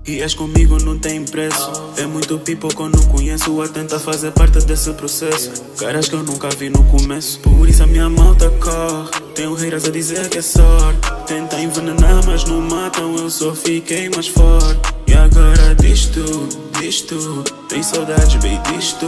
E és comigo não tem preço. É muito people que eu não conheço a tentar fazer parte desse processo. Caras que eu nunca vi no começo. Por isso a minha malta corre. Tenho haters a dizer que é sorte. Tenta envenenar mas não matam. Eu só fiquei mais forte. E agora diz tu. Tem saudades, bem disto.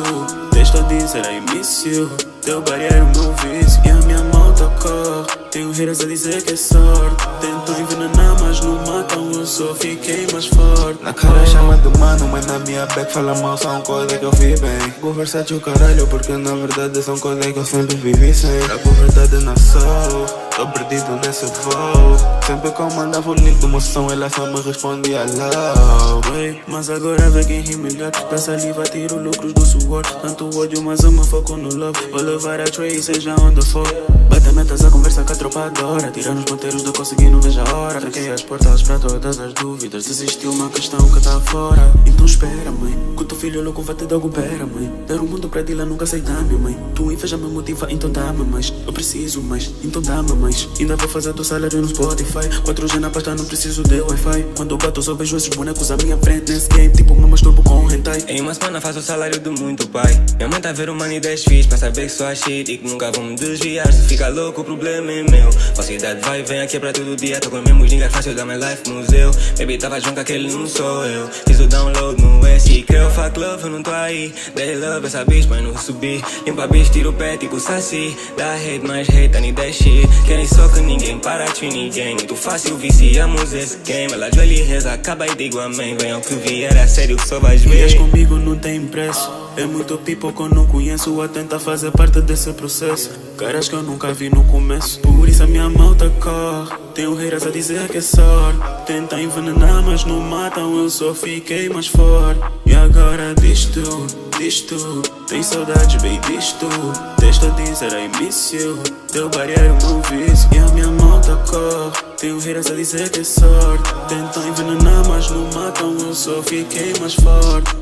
Deixa eu dizer I miss you. Teu barulho é o meu vício. E a minha malta corre. Tenho haters a dizer que é sorte. Tentam envenenar mas não matam. Eu só fiquei mais forte. Na cara chama de mano, mas na minha back fala mal. São coisas que eu vi bem. Conversaste o caralho, porque na verdade são coisas que eu sempre vivi sem. A verdade na soul, tô perdido nesse voo. Sempre que eu mandava o link de emoção, ela só me respondia low. Mas agora vê quem ri melhor. Da saliva tiro lucros do suor. Tanto ódio mas eu me foco no love. Vou levar a Trey seja onde for. Bate metas a conversa com a tropa adora. Tirar nos ponteiros de conseguir não vejo a hora. Tranquei as portas para todas as dúvidas. Desistiu uma questão que tá fora. Então espera mãe, que o teu filho louco vai te dar pera mãe. Dar o mundo pra Dila nunca sei dar-me mãe. Tu inveja me motiva, então dá-me mais. Eu preciso mais, então dá-me mais. Ainda vou fazer teu salário no Spotify. 4G na pasta, não preciso de Wi-Fi. Quando eu bato só vejo esses bonecos à minha frente nesse game. Tipo me masturbo com hentai. Em uma semana faço o salário de muito pai. Minha mãe tá a ver o money 10 fiz pra saber que sou a shit e que nunca vou me desviar. Se fica louco o problema é meu. Falsidade vai e vem aqui pra todo dia. Tô com os mesmos niggas fácil da my life museu. Baby tava junto, aquele não sou eu. Fiz o download no S. Creu fuck love, eu não tô aí. Dei love, essa bitch, mas não subi. Limpa bitch, tira o pé tipo saci. Dá hate, mais hate, I need that shit. Querem só que ninguém para de ninguém. Muito fácil, viciamos esse game. Ela joelha e reza, acaba e digo amém. Venham que vier, é sério que só vais ver. E és comigo não tem preço. É muito people que eu não conheço a tentar fazer parte desse processo. Caras que eu nunca vi no começo. Por isso a minha malta corre. Tenho haters a dizer que é sorte. Tenta envenenar mas não matam. Eu só fiquei mais forte. E agora diz tu. Tem saudades bem disto. Deixa eu dizer I miss you. Teu barulho é o meu vício. E a minha malta corre. Tenho haters a dizer que é sorte. Tentam envenenar mas não matam. Eu só fiquei mais forte.